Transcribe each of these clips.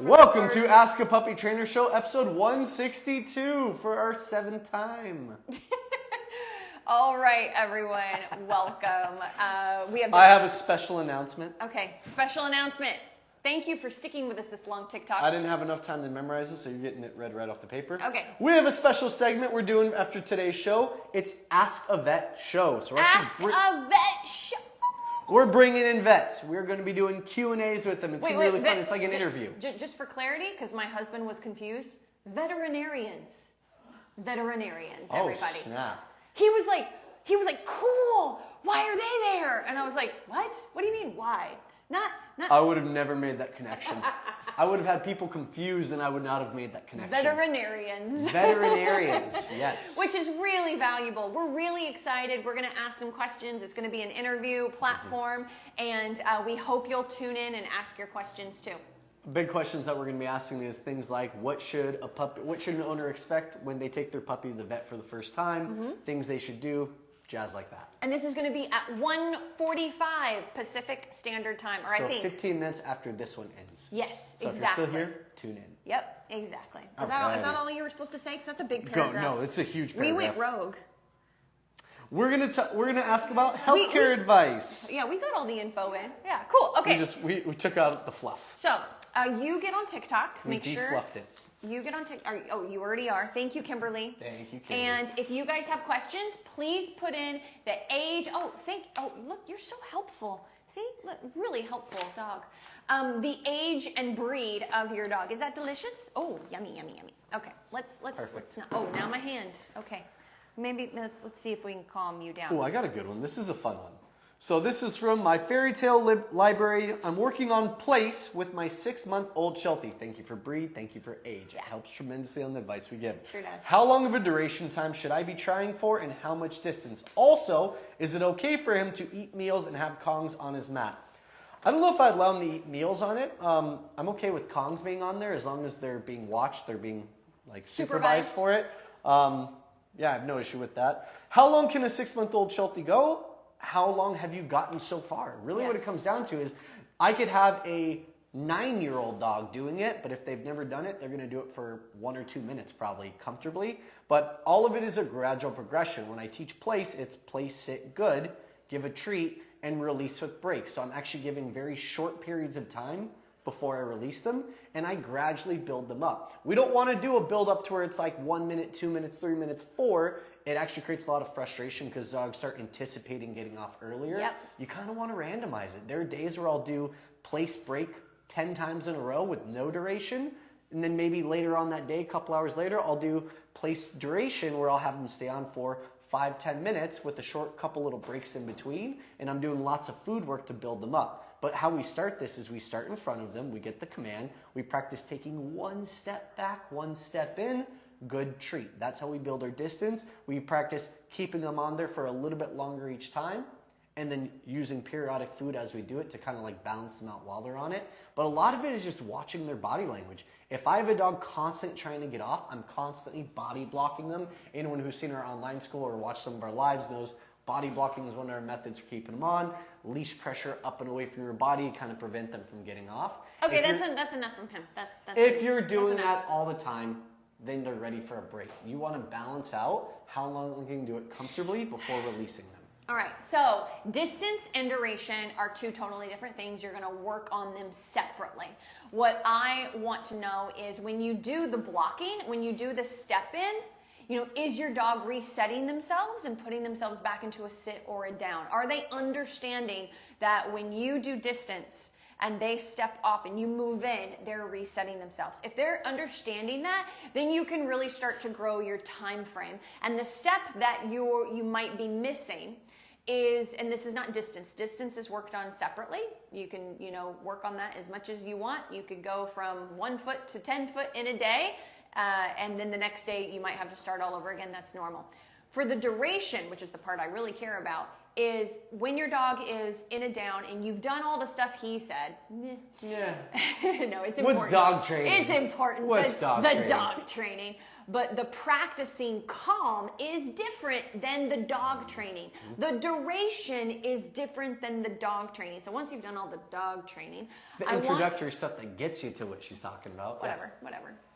Welcome to Ask a Puppy Trainer Show, episode 162 for our 7th time. All right, everyone, welcome. I have a special announcement. Okay, special announcement. Thank you for sticking with us this long TikTok. I didn't have enough time to memorize it, so you're getting it read right off the paper. Okay. We have a special segment we're doing after today's show. It's Ask a Vet Show. So Ask a Vet Show. We're bringing in vets. We're going to be doing Q&As with them. It's going to be really fun. It's like an interview. Just for clarity, because my husband was confused, veterinarians. Veterinarians, everybody. Oh, snap. He was like, cool, why are they there? And I was like, what? What do you mean, why? Not. I would have never made that connection. I would have had people confused and I would not have made that connection. Veterinarians. Veterinarians, yes. Which is really valuable. We're really excited. We're going to ask them questions. It's going to be an interview platform, and we hope you'll tune in and ask your questions too. Big questions that we're going to be asking is things like what should an owner expect when they take their puppy to the vet for the first time, things they should do, jazz like that. And this is going to be at 1:45 Pacific Standard Time, or so I think 15 minutes after this one ends. Yes, so exactly. So if you're still here, tune in. Yep, exactly. Is that all you were supposed to say? Because that's a big paragraph. No, it's a huge paragraph. We went rogue. We're gonna ask about healthcare advice. Yeah, we got all the info in. Yeah, cool. Okay. We took out the fluff. So you get on TikTok. Make sure. We defluffed it. You get on TikTok. Oh, you already are. Thank you, Kimberly. Thank you, Kimberly. And if you guys have questions, please put in the age. Oh, look, you're so helpful. See, look, really helpful dog. The age and breed of your dog. Is that delicious? Oh, yummy, yummy, yummy. Okay, let's not. Oh, now my hand. Okay, maybe let's see if we can calm you down. Oh, I got a good one. This is a fun one. So this is from my fairy tale library. I'm working on place with my 6-month-old Sheltie. Thank you for breed. Thank you for age. Yeah. It helps tremendously on the advice we give. Sure does. How long of a duration time should I be trying for, and how much distance? Also, is it okay for him to eat meals and have Kongs on his mat? I don't know if I'd allow him to eat meals on it. I'm okay with Kongs being on there as long as they're being watched. They're being supervised for it. Yeah, I have no issue with that. How long can a 6-month-old Sheltie go? How long have you gotten so far? Really what it comes down to is I could have a 9-year-old dog doing it, but if they've never done it, they're going to do it for 1 or 2 minutes probably comfortably. But all of it is a gradual progression. When I teach place, it's place, sit, good, give a treat, and release with breaks. So I'm actually giving very short periods of time before I release them, and I gradually build them up. We don't want to do a build up to where it's like 1 minute, 2 minutes, 3 minutes, 4. It actually creates a lot of frustration because dogs start anticipating getting off earlier. Yep. You kind of want to randomize it. There are days where I'll do place break 10 times in a row with no duration, and then maybe later on that day, a couple hours later, I'll do place duration where I'll have them stay on for 5-10 minutes with a short couple little breaks in between, and I'm doing lots of food work to build them up. But how we start this is we start in front of them, we get the command, we practice taking 1 step back, 1 step in, good treat. That's how we build our distance. We practice keeping them on there for a little bit longer each time, and then using periodic food as we do it to kind of like balance them out while they're on it. But a lot of it is just watching their body language. If I have a dog constantly trying to get off, I'm constantly body blocking them. Anyone who's seen our online school or watched some of our lives knows body blocking is one of our methods for keeping them on. Leash pressure up and away from your body to kind of prevent them from getting off. Okay, that's enough from him. That's if you're doing that all the time, then they're ready for a break. You want to balance out how long you can do it comfortably before releasing them. All right, so distance and duration are 2 totally different things. You're going to work on them separately. What I want to know is when you do the blocking, when you do the step in, is your dog resetting themselves and putting themselves back into a sit or a down? Are they understanding that when you do distance and they step off and you move in, they're resetting themselves? If they're understanding that, then you can really start to grow your time frame. And the step that you might be missing is, and this is not distance. Distance is worked on separately. You can, work on that as much as you want. You could go from 1 foot to 10 foot in a day, and then the next day you might have to start all over again. That's normal. For the duration, which is the part I really care about, is when your dog is in a down and you've done all the stuff he said. Yeah. No, it's important. What's dog training? It's important. What's dog training? The dog training. but the practicing calm is different than the dog training. The duration is different than the dog training. So once you've done all the dog training, The introductory stuff that gets you to what she's talking about. Whatever.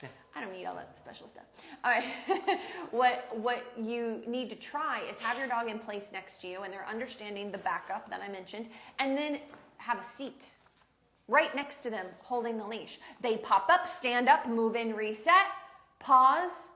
Yeah. I don't need all that special stuff. All right. What you need to try is have your dog in place next to you, and they're understanding the backup that I mentioned, and then have a seat right next to them holding the leash. They pop up, stand up, move in, reset, pause,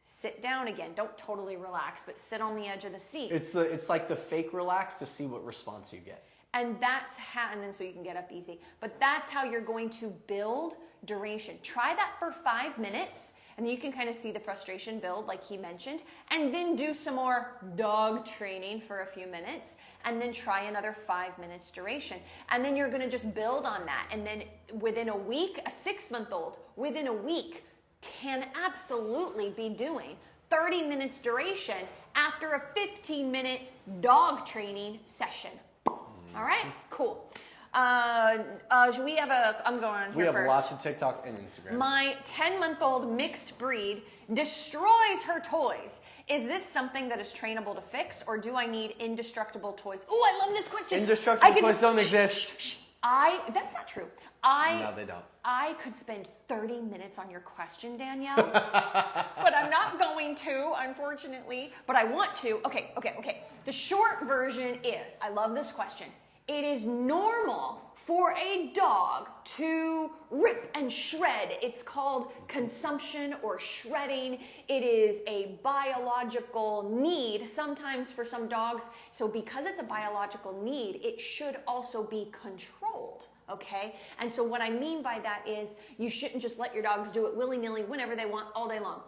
sit down again. Don't totally relax, but sit on the edge of the seat. It's like the fake relax to see what response you get. And that's how, and then so you can get up easy. But that's how you're going to build duration. Try that for 5 minutes, and you can kind of see the frustration build like he mentioned, and then do some more dog training for a few minutes, and then try another 5 minutes duration. And then you're gonna just build on that. And then within a week, a 6-month-old, within a week, can absolutely be doing 30 minutes duration after a 15-minute dog training session. All right, cool. We have I'm going on here first. We have lots of TikTok and Instagram. My 10-month-old mixed breed destroys her toys. Is this something that is trainable to fix, or do I need indestructible toys? Oh, I love this question. Indestructible toys don't exist. That's not true. No, they don't. I could spend 30 minutes on your question, Danielle, but I'm not going to, unfortunately, but I want to. Okay. The short version is, I love this question. It is normal for a dog to rip and shred. It's called consumption or shredding. It is a biological need, sometimes for some dogs. So because it's a biological need, it should also be controlled. Okay? And so what I mean by that is you shouldn't just let your dogs do it willy-nilly whenever they want all day long.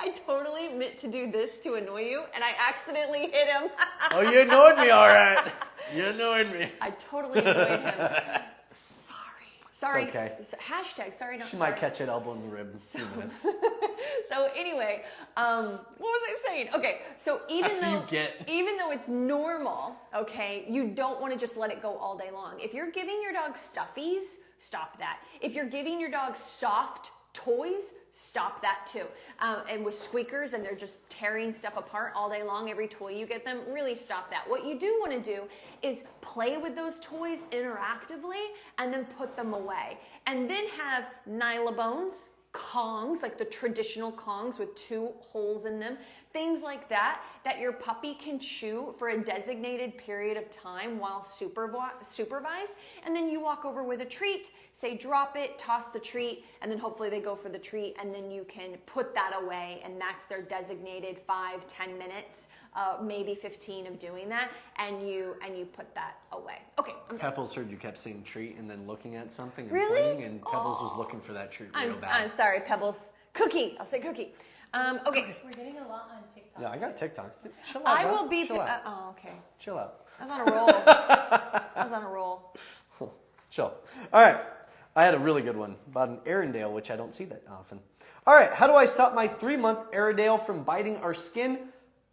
I totally meant to do this to annoy you, and I accidentally hit him. Oh, you annoyed me, all right. You annoyed me. I totally annoyed him. Sorry. It's okay. Hashtag sorry, not She sorry. might catch it elbow in the rib in a few minutes. So anyway, what was I saying? Okay, so even though it's normal, okay, you don't want to just let it go all day long. If you're giving your dog stuffies, stop that. If you're giving your dog soft toys, stop that too. And with squeakers and they're just tearing stuff apart all day long, every toy you get them, really stop that. What you do want to do is play with those toys interactively and then put them away. And then have nylabones, Kongs, like the traditional Kongs with 2 holes in them, things like that your puppy can chew for a designated period of time while supervised. And then you walk over with a treat, say drop it, toss the treat, and then hopefully they go for the treat, and then you can put that away, and that's their designated 5-10 minutes, maybe 15 of doing that, and you put that away. Okay. Pebbles heard you kept saying treat and then looking at something and Really? playing, and Pebbles was looking for that treat real bad. I'm sorry, Pebbles. Cookie. I'll say cookie. Okay. We're getting a lot on TikTok. Yeah, I got TikTok. Chill out. I bro. will be. Chill out. Okay. Chill out. I was on a roll. Chill. All right. I had a really good one about an Airedale, which I don't see that often. All right. How do I stop my 3-month Airedale from biting our skin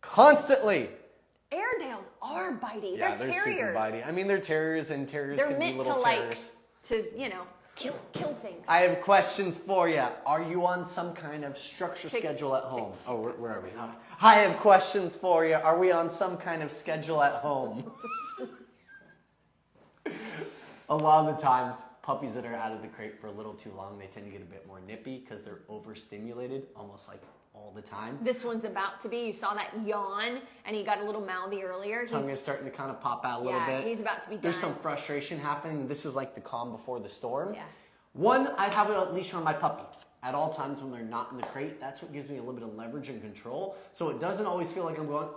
constantly? Airedales are bitey. Yeah, they're super terriers. bitey. I mean, they're terriers, and terriers They're can be meant little to terrors. kill things. I have questions for you. Are you on some kind of structure schedule at home? tick. Oh, where are we? I have questions for you. Are we on some kind of schedule at home? A lot of the times, puppies that are out of the crate for a little too long, they tend to get a bit more nippy because they're overstimulated almost like all the time. This one's about to be. You saw that yawn, and he got a little mouthy earlier. Tongue is starting to kind of pop out a little bit. He's about to be done. There's some frustration happening. This is like the calm before the storm. Yeah. One, I'd have a leash on my puppy at all times when they're not in the crate. That's what gives me a little bit of leverage and control. So it doesn't always feel like I'm going,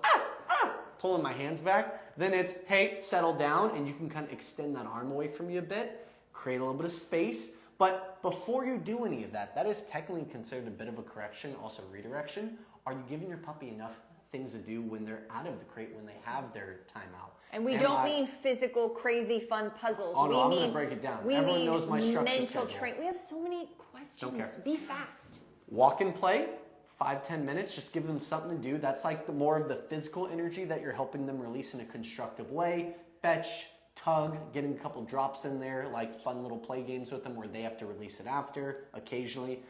pulling my hands back. Then it's, hey, settle down, and you can kind of extend that arm away from you a bit, create a little bit of space. But before you do any of that, that is technically considered a bit of a correction, also redirection. Are you giving your puppy enough things to do when they're out of the crate, when they have their timeout? And we don't mean physical, crazy, fun puzzles. Oh, no, I'm going to break it down. Everyone knows my structure schedule. We have so many questions. Don't care. Be fast. Walk and play, 5-10 minutes. Just give them something to do. That's like more of the physical energy that you're helping them release in a constructive way. Fetch, tug, getting a couple drops in there, like fun little play games with them where they have to release it after occasionally.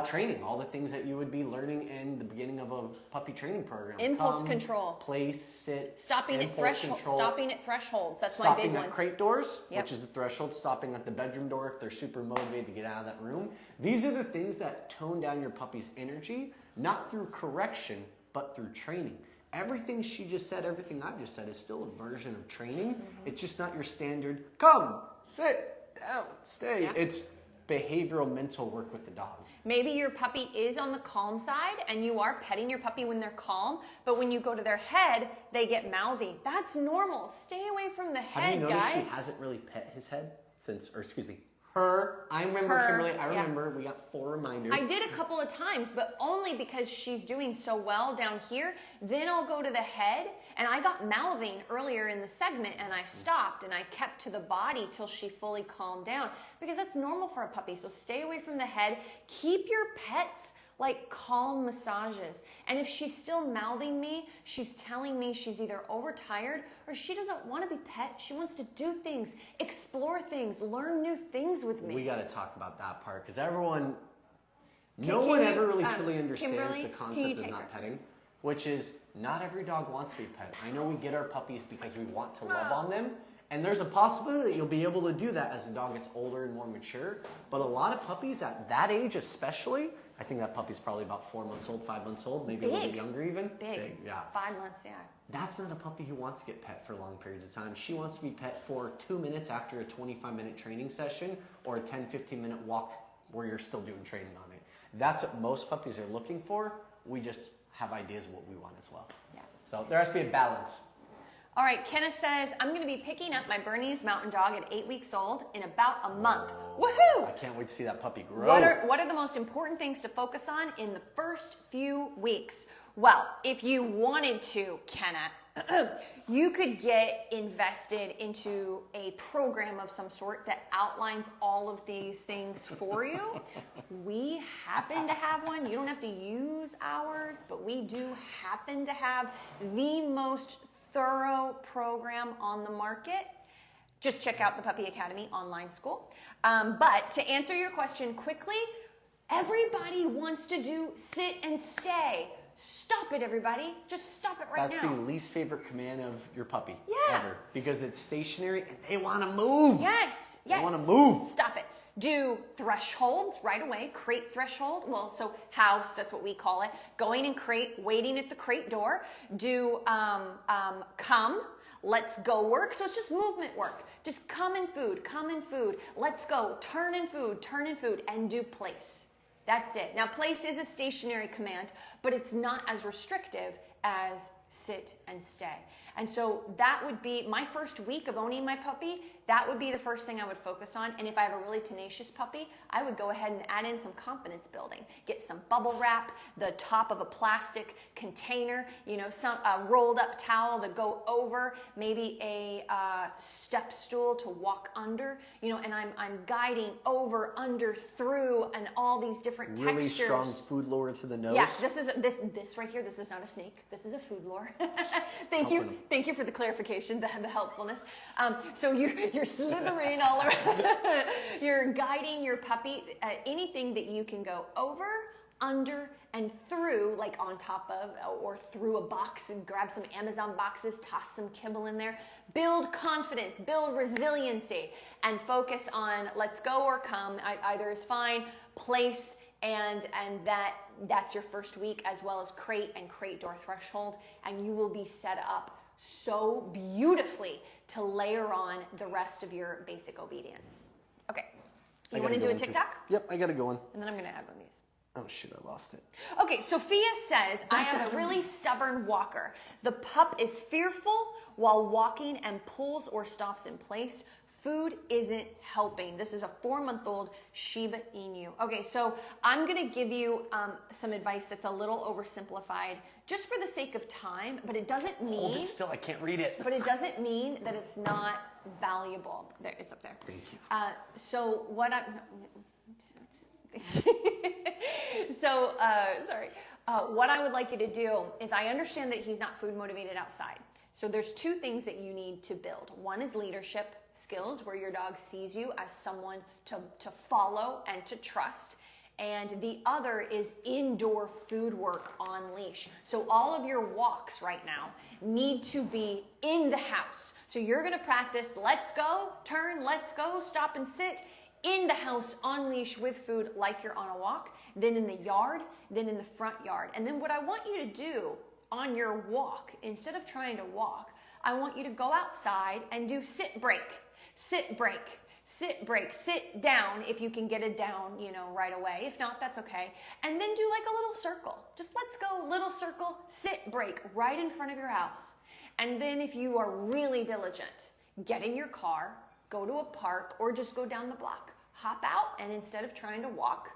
Training, all the things that you would be learning in the beginning of a puppy training program. Impulse control. Place, sit, Stopping at thresholds. Stopping at thresholds. That's my big one. Stopping at crate doors, which is the threshold. Stopping at the bedroom door if they're super motivated to get out of that room. These are the things that tone down your puppy's energy, not through correction, but through training. Everything she just said, everything I've just said is still a version of training. It's just not your standard, come, sit, down, stay. Yeah. It's behavioral mental work with the dog. Maybe your puppy is on the calm side and you are petting your puppy when they're calm, but when you go to their head, they get mouthy. That's normal. Stay away from the head, Have you noticed guys. she hasn't really pet his head since, or excuse me, her. I remember, Kimberly, I remember we got 4 reminders. I did a couple of times, but only because she's doing so well down here. Then I'll go to the head, and I got mouthing earlier in the segment, and I stopped, and I kept to the body till she fully calmed down, because that's normal for a puppy. So stay away from the head. Keep your pets like calm massages. And if she's still mouthing me, she's telling me she's either overtired or she doesn't want to be pet. She wants to do things, explore things, learn new things with me. We got to talk about that part because no one ever really truly understands Kimberly, the concept of not petting, which is not every dog wants to be pet. I know we get our puppies because we want to love on them. And there's a possibility that you'll be able to do that as the dog gets older and more mature. But a lot of puppies at that age especially, I think that puppy's probably about 4 months old, 5 months old, maybe a little bit younger even. Big, yeah. 5 months, yeah. That's not a puppy who wants to get pet for long periods of time. She wants to be pet for 2 minutes after a 25-minute training session or a 10, 15-minute walk where you're still doing training on it. That's what most puppies are looking for. We just have ideas of what we want as well. Yeah. So there has to be a balance. All right, Kenneth says, I'm going to be picking up my Bernese Mountain Dog at 8 weeks old in about a month. Woohoo! I can't wait to see that puppy grow. What are the most important things to focus on in the first few weeks? Well, if you wanted to, Kenneth, you could get invested into a program of some sort that outlines all of these things for you. We happen to have one. You don't have to use ours, but we do happen to have the most thorough program on the market. Just check out the Puppy Academy online school. But to answer your question quickly, everybody wants to do sit and stay. Stop it, everybody. Just stop it right now. That's the least favorite command of your puppy Yeah. ever. Because it's stationary and they want to move. Yes. They want to move. Stop it. Do thresholds right away, crate threshold. Well, so house, that's what we call it. Going in crate, waiting at the crate door. Do come, let's go work. So it's just movement work. Just come in food, let's go, turn in food, and do place. That's it. Now, place is a stationary command, but it's not as restrictive as sit and stay. And so that would be my first week of owning my puppy. That would be the first thing I would focus on. And if I have a really tenacious puppy, I would go ahead and add in some confidence building. Get some bubble wrap, the top of a plastic container, some rolled up towel to go over, maybe a step stool to walk under, and I'm guiding over, under, through, and all these different really textures. Really strong food lure to the nose. Yeah, this right here, this is not a snake. This is a food lure. Thank you for the clarification, the helpfulness. So you're slithering all around. You're guiding your puppy. Anything that you can go over, under, and through, like on top of or through a box, and grab some Amazon boxes, toss some kibble in there. Build confidence, build resiliency, and focus on let's go or come. Either is fine. Place, and that's your first week, as well as crate and crate door threshold, and you will be set up so beautifully to layer on the rest of your basic obedience. Okay, you want to do a TikTok? Yep, I got to go on. And then I'm going to add one of these. Oh shit, I lost it. Okay, Sophia says, I have a really stubborn walker. The pup is fearful while walking and pulls or stops in place. Food isn't helping. This is a 4-month-old Shiba Inu. Okay, so I'm going to give you some advice that's a little oversimplified just for the sake of time, but it doesn't mean... Hold it still, I can't read it. But it doesn't mean that it's not valuable. There, it's up there. Thank you. So what I... Sorry. What I would like you to do is I understand that he's not food motivated outside. So there's two things that you need to build. One is leadership skills, where your dog sees you as someone to follow and to trust. And the other is indoor food work on leash. So all of your walks right now need to be in the house. So you're gonna practice let's go, turn, let's go, stop and sit, in the house on leash with food like you're on a walk, then in the yard, then in the front yard. And then what I want you to do on your walk, instead of trying to walk, I want you to go outside and do sit break, sit break, sit break, sit down if you can get it down, right away. If not, that's okay. And then do like a little circle. Just let's go, little circle, sit break right in front of your house. And then if you are really diligent, get in your car, go to a park, or just go down the block. Hop out, and instead of trying to walk,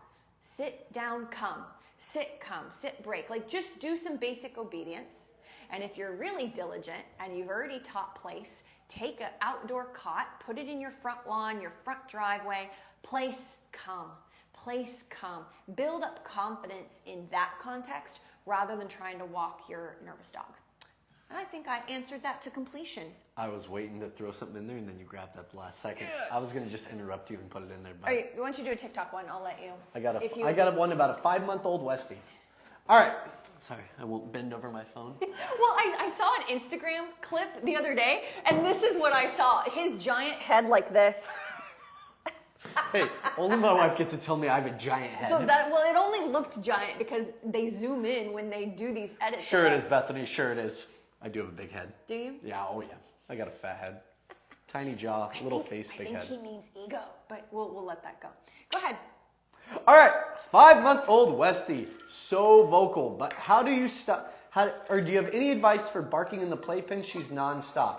sit down, come, sit break. Like just do some basic obedience. And if you're really diligent and you've already taught place, take an outdoor cot, put it in your front lawn, your front driveway, place, come. Build up confidence in that context rather than trying to walk your nervous dog. And I think I answered that to completion. I was waiting to throw something in there, and then you grabbed that last second. Yes. I was going to just interrupt you and put it in there. But why don't you do a TikTok one? I'll let you. I got one about a 5-month-old Westie. All right. Sorry, I won't bend over my phone. Well, I saw an Instagram clip the other day, and this is what I saw. His giant head like this. Hey, only my wife gets to tell me I have a giant head. So it only looked giant because they zoom in when they do these edits. Sure it is, Bethany. Sure it is. I do have a big head. Do you? Yeah, oh yeah. I got a fat head. Tiny jaw, little face, big head. I think he means ego, but we'll let that go. Go ahead. All right, 5-month-old Westie, so vocal, but how do you stop? Or do you have any advice for barking in the playpen? She's nonstop.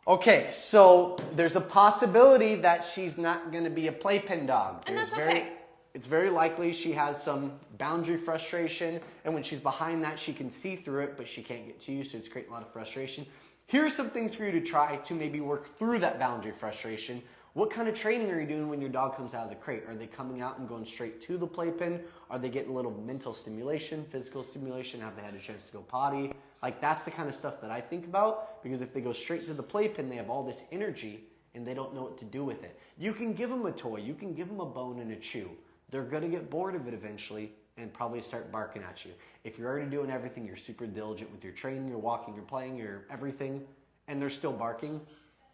Okay, so there's a possibility that she's not going to be a playpen dog. And that's okay. It's very likely she has some boundary frustration, and when she's behind that, she can see through it, but she can't get to you, so it's creating a lot of frustration. Here's some things for you to try to maybe work through that boundary frustration. What kind of training are you doing when your dog comes out of the crate? Are they coming out and going straight to the playpen? Are they getting a little mental stimulation, physical stimulation? Have they had a chance to go potty? Like, that's the kind of stuff that I think about, because if they go straight to the playpen, they have all this energy and they don't know what to do with it. You can give them a toy. You can give them a bone and a chew. They're going to get bored of it eventually and probably start barking at you. If you're already doing everything, you're super diligent with your training, your walking, your playing, your everything, and they're still barking,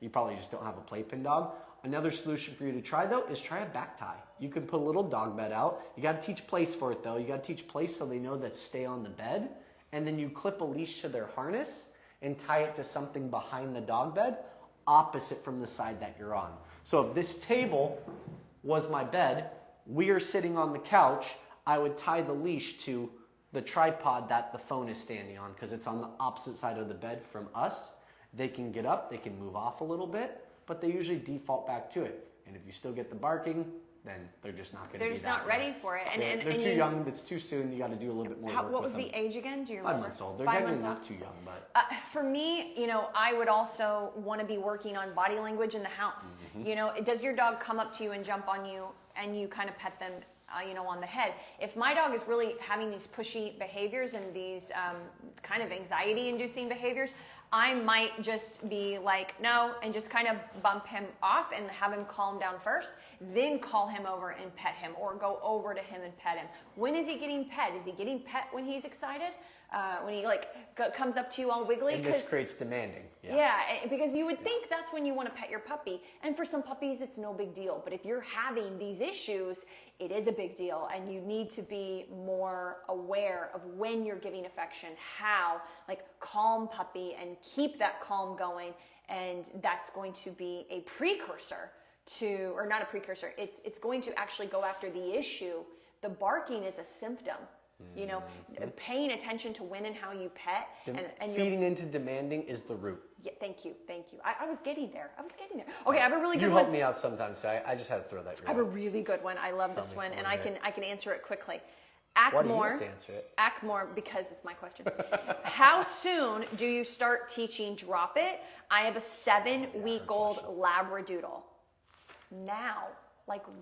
you probably just don't have a playpen dog. Another solution for you to try, though, is try a back tie. You can put a little dog bed out. You got to teach place for it, though. You got to teach place so they know that stay on the bed. And then you clip a leash to their harness and tie it to something behind the dog bed, opposite from the side that you're on. So if this table was my bed, we are sitting on the couch, I would tie the leash to the tripod that the phone is standing on, because it's on the opposite side of the bed from us. They can get up, they can move off a little bit, but they usually default back to it. And if you still get the barking, then they're just not going to be They're just not ready for it. They're too young. It's too soon. You got to do a little bit more work What was with the them. age again? Do you remember? 5 months old. They're 5 definitely months not too young, but for me, I would also want to be working on body language in the house. Mm-hmm. Does your dog come up to you and jump on you, and you kind of pet them, on the head? If my dog is really having these pushy behaviors and these kind of anxiety-inducing behaviors, I might just be like, no, and just kind of bump him off and have him calm down first, then call him over and pet him, or go over to him and pet him. When is he getting pet? Is he getting pet when he's excited? When he comes up to you all wiggly? And this creates demanding. Yeah, because you would think that's when you want to pet your puppy. And for some puppies, it's no big deal. But if you're having these issues, it is a big deal. And you need to be more aware of when you're giving affection, how, calm puppy, and keep that calm going. And that's going to be a precursor to, or not a precursor, it's going to actually go after the issue. The barking is a symptom. Paying attention to when and how you pet. And feeding into demanding is the root. Yeah, thank you. I was getting there. Okay, I have a really good one. You help me out sometimes, so I just had to throw that. I have a really good one. I love this one, and I can answer it quickly. Why do you have to answer it? Act more, because it's my question. How soon do you start teaching drop it? I have a 7-week-old Labradoodle. Now,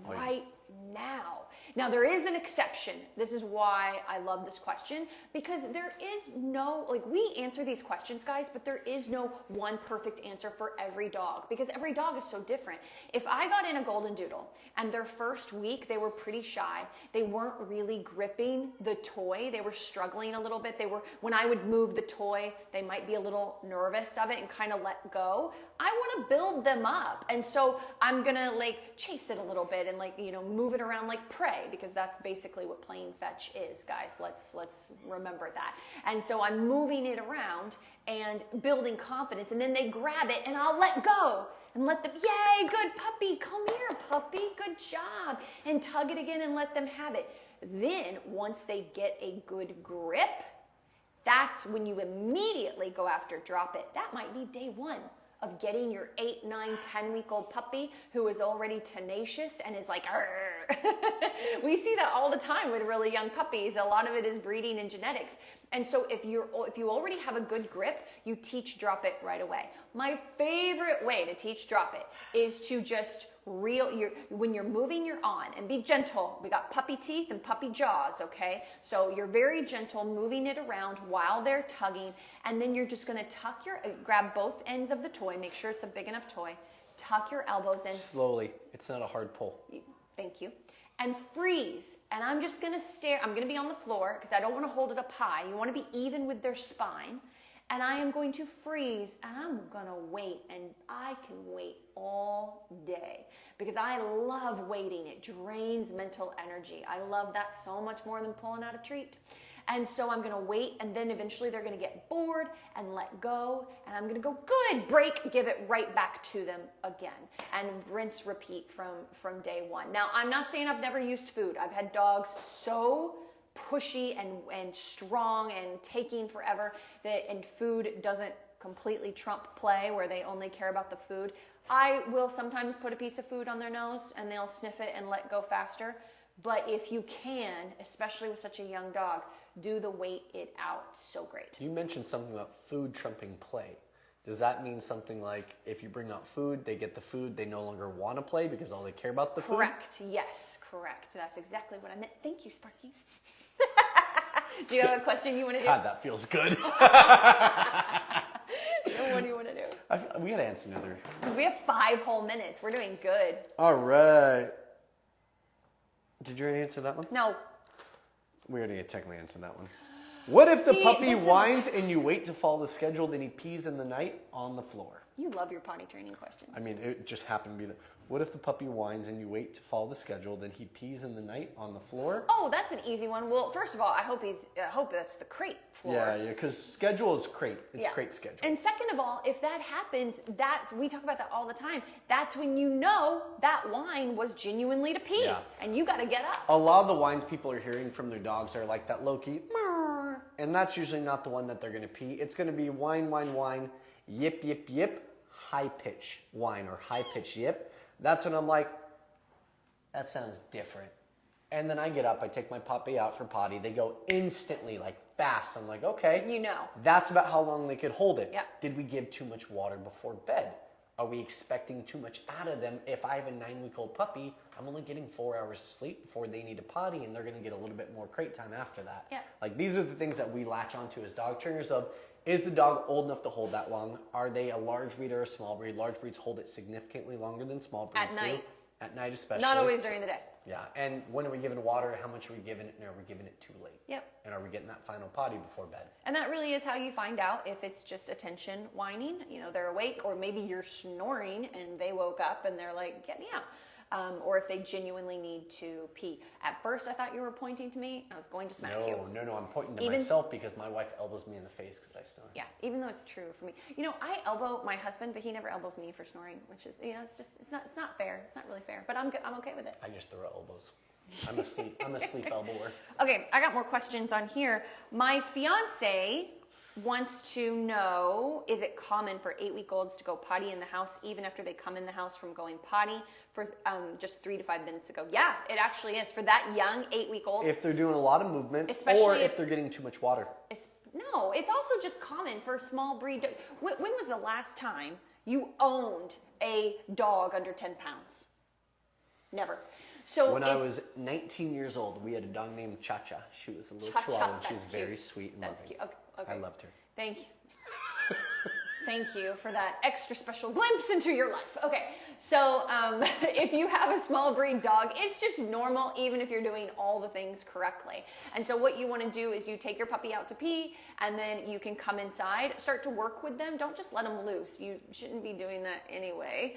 right now. Now, there is an exception. This is why I love this question, because there is no, like, we answer these questions, guys, but there is no one perfect answer for every dog, because every dog is so different. If I got in a Goldendoodle and their first week, they were pretty shy, they weren't really gripping the toy, they were struggling a little bit, when I would move the toy, they might be a little nervous of it and kind of let go. I want to build them up. And so I'm going to like chase it a little bit and like, you know, move it around like prey, because that's basically what playing fetch is, guys. Let's remember that. And so I'm moving it around and building confidence, and then they grab it and I'll let go and let them, yay, good puppy, come here, puppy, good job, and tug it again and let them have it. Then once they get a good grip, that's when you immediately go after drop it. That might be day one of getting your 8, 9, 10-week-old puppy who is already tenacious and is like, we see that all the time with really young puppies. A lot of it is breeding and genetics. And so if you already have a good grip, you teach drop it right away. My favorite way to teach drop it is to just when you're moving your on, and be gentle. We got puppy teeth and puppy jaws, okay? So you're very gentle, moving it around while they're tugging, and then you're just gonna grab both ends of the toy, make sure it's a big enough toy, tuck your elbows in. Slowly, it's not a hard pull. Thank you. And freeze. And I'm just gonna stare, I'm gonna be on the floor because I don't wanna hold it up high. You wanna be even with their spine. And I am going to freeze, and I'm gonna wait, and I can wait all day because I love waiting. It drains mental energy. I love that so much more than pulling out a treat. And so I'm gonna wait, and then eventually they're gonna get bored and let go, and I'm gonna go, good, break, give it right back to them again, and rinse, repeat from day one. Now, I'm not saying I've never used food. I've had dogs so pushy and strong and taking forever and food doesn't completely trump play where they only care about the food. I will sometimes put a piece of food on their nose and they'll sniff it and let go faster. But if you can, especially with such a young dog, do the wait it out. It's so great. You mentioned something about food trumping play. Does that mean something like if you bring out food, they get the food, they no longer want to play because all they care about the food? Correct. Yes, correct. That's exactly what I meant. Thank you, Sparky. Do you have a question you want to do? God, that feels good. What do you want to do? We got to answer another. Because we have 5 whole minutes. We're doing good. All right. Did you already answer that one? No. We already technically answered that one. What if the puppy whines and you wait to follow the schedule, then he pees in the night on the floor? You love your potty training questions. I mean, it just happened to be that. What if the puppy whines and you wait to follow the schedule, then he pees in the night on the floor? Oh, that's an easy one. Well, first of all, I hope that's the crate floor. Yeah, because schedule is crate. It's crate schedule. And second of all, if that happens, we talk about that all the time. That's when you know that whine was genuinely to pee, and you got to get up. A lot of the whines people are hearing from their dogs are like that low-key, and that's usually not the one that they're going to pee. It's going to be whine, whine, whine, yip, yip, yip, high-pitch whine or high-pitch yip. That's when I'm like, that sounds different. And then I get up, I take my puppy out for potty. They go instantly, like fast. I'm like, okay. You know. That's about how long they could hold it. Yeah. Did we give too much water before bed? Are we expecting too much out of them? If I have a 9-week-old puppy, I'm only getting 4 hours of sleep before they need a potty, and they're going to get a little bit more crate time after that. Yeah. Like, these are the things that we latch onto as dog trainers of, is the dog old enough to hold that long? Are they a large breed or a small breed? Large breeds hold it significantly longer than small breeds do. At night. At night especially. Not always during the day. Yeah, and when are we giving water? How much are we giving it? And are we giving it too late? Yep. And are we getting that final potty before bed? And that really is how you find out if it's just attention whining. You know, they're awake, or maybe you're snoring and they woke up and they're like, get me out. Or if they genuinely need to pee. At first, I thought you were pointing to me. I was going to smack you. No, I'm pointing to myself because my wife elbows me in the face because I snore. Yeah, even though it's true for me. You know, I elbow my husband, but he never elbows me for snoring, which is, you know, it's not fair. It's not really fair, but I'm okay with it. I just throw elbows. I'm a sleep elbower. Okay, I got more questions on here. My fiance wants to know, is it common for 8-week-olds to go potty in the house even after they come in the house from going potty for just 3 to 5 minutes ago? Yeah, it actually is. For that young 8-week-old. If they're doing a lot of movement, especially or if they're getting too much water. No, it's also just common for a small breed. When was the last time you owned a dog under 10 pounds? Never. So when I was 19 years old, we had a dog named Cha-Cha. She was a little chihuahua, and she was very sweet and loving. Cute. Okay. I loved her. Thank you. Thank you for that extra special glimpse into your life. Okay, so if you have a small breed dog, it's just normal even if you're doing all the things correctly. And so what you want to do is you take your puppy out to pee, and then you can come inside, start to work with them. Don't just let them loose. You shouldn't be doing that anyway.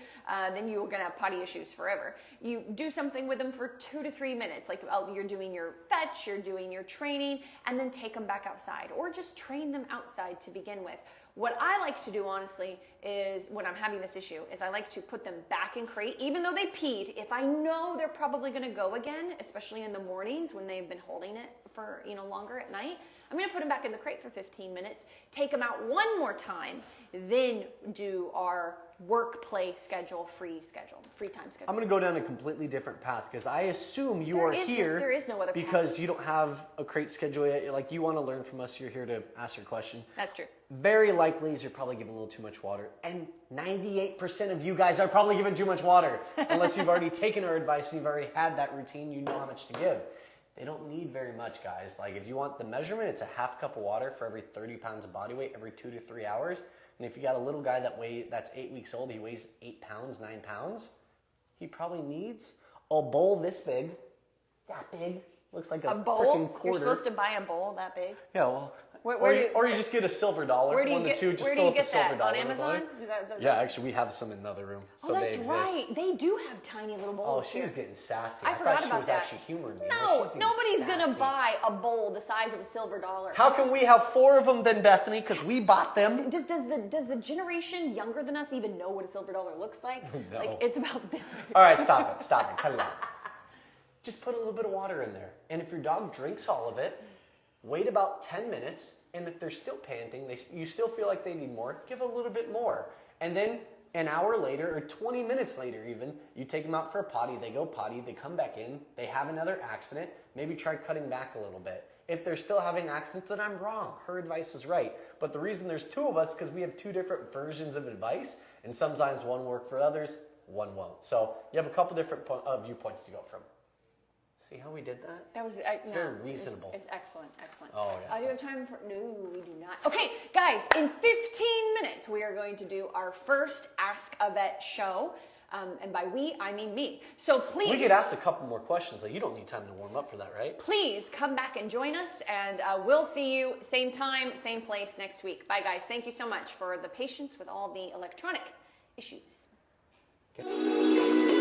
Then you're going to have potty issues forever. You do something with them for 2 to 3 minutes, like you're doing your fetch, you're doing your training, and then take them back outside, or just train them outside to begin with. What I like to do, honestly, is when I'm having this issue, is I like to put them back in crate, even though they peed. If I know they're probably going to go again, especially in the mornings when they've been holding it for, longer at night, I'm going to put them back in the crate for 15 minutes, take them out one more time, then do our work play schedule, free time schedule. I'm going to go down a completely different path because I assume you are here. There is no other because path. You don't have a crate schedule yet. Like, you want to learn from us. You're here to ask your question. That's true. Very likely is you're probably giving a little too much water, and 98% of you guys are probably giving too much water unless you've already taken our advice and you've already had that routine. You know how much to give. They don't need very much, guys. Like, if you want the measurement, it's a half cup of water for every 30 pounds of body weight every 2 to 3 hours. And if you got a little guy that's 8 weeks old, he weighs 8 pounds, 9 pounds, he probably needs a bowl this big, that big, looks like a bowl. Freaking quarter. You're supposed to buy a bowl that big. Yeah, well, Where you just get a silver dollar. Where do you one get, to two, just where do fill you up the get silver that? dollar On Amazon? Yeah, actually, we have some in another room, so that's they exist. right. They do have tiny little Oh, bowls. she was getting sassy. I forgot thought about she was that. actually humoring me. No, she's being nobody's gonna sassy. buy a bowl the size of a silver dollar. How can we have 4 of them then, Bethany? Because we bought them. Does the generation younger than us even know what a silver dollar looks like? No. Like, it's about this big. All right, stop it, cut it out. Just put a little bit of water in there, and if your dog drinks all of it, wait about 10 minutes. And if they're still panting, you still feel like they need more, give a little bit more. And then an hour later, or 20 minutes later even, you take them out for a potty, they go potty, they come back in, they have another accident, maybe try cutting back a little bit. If they're still having accidents, then I'm wrong. Her advice is right. But the reason there's 2 of us is because we have 2 different versions of advice, and sometimes one works for others, one won't. So you have a couple different viewpoints to go from. See how we did that? That was very reasonable. It's excellent. Oh, yeah. Do you have time for? No, we do not. Okay, guys, in 15 minutes, we are going to do our first Ask a Vet show. And by we, I mean me. So please. We get asked a couple more questions. Like, you don't need time to warm up for that, right? Please come back and join us, and we'll see you same time, same place next week. Bye, guys. Thank you so much for the patience with all the electronic issues. Okay.